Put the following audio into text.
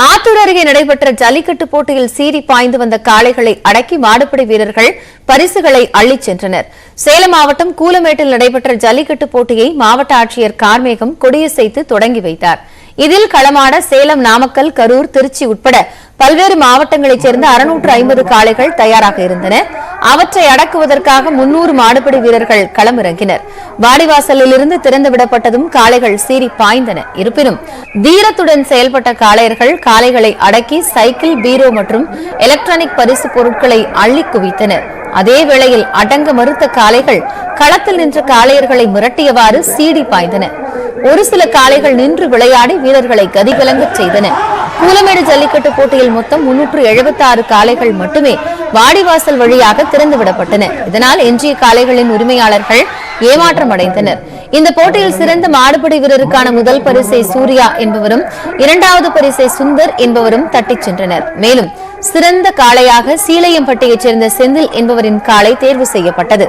ஆத்தூர் அருகே நடைபெற்ற ஜல்லிக்கட்டு போட்டியில் சீறி பாய்ந்து வந்த காளைகளை அடக்கி மாடுபிடி வீரர்கள் பரிசுகளை அள்ளிச் சென்றனர். சேலம் மாவட்டம் கூலமேட்டில் நடைபெற்ற ஜல்லிக்கட்டு போட்டியை மாவட்ட ஆட்சியர் கார்மேகம் கொடியசைத்து தொடங்கி வைத்தார். இதில் களமாட சேலம், நாமக்கல், கரூர், திருச்சி உட்பட பல்வேறு மாவட்டங்களைச் சேர்ந்த 650 காளைகள் தயாராக இருந்தன. அவற்றை அடக்குவதற்காக 300 மாடுபிடி வீரர்கள் களமிறங்கினர். வாடிவாசலில் இருந்து திறந்துவிடப்பட்டதும் காளைகள் சீறி பாய்ந்தன. இருப்பினும் தீரத்துடன் செயல்பட்ட காளையர்கள் காளைகளை அடக்கி சைக்கிள், பீரோ மற்றும் எலக்ட்ரானிக் பரிசு பொருட்களை அள்ளி குவித்தனர். அதே வேளையில் அடங்க மறுத்த காளைகள் களத்தில் நின்ற காளையர்களை மிரட்டியவாறு சீறி பாய்ந்தன. ஒரு சில காளைகள் நின்று விளையாடி வீரர்களை கதிகலங்கச் செய்தன. கூலமேடு ஜல்லிக்கட்டு போட்டியில் மொத்தம் 376 காளைகள் மட்டுமே வாடிவாசல் வழியாக திறந்துவிடப்பட்டன. இதனால் எஞ்சிய காளைகளின் உரிமையாளர்கள் ஏமாற்றம் அடைந்தனர். இந்த போட்டியில் சிறந்த மாடுபிடி வீரருக்கான முதல் பரிசை சூர்யா என்பவரும், 2வது பரிசை சுந்தர் என்பவரும் தட்டிச் சென்றனர். மேலும் சிறந்த காளையாக சீலையம்பட்டியைச் சேர்ந்த செந்தில் என்பவரின் காளை தேர்வு செய்யப்பட்டது.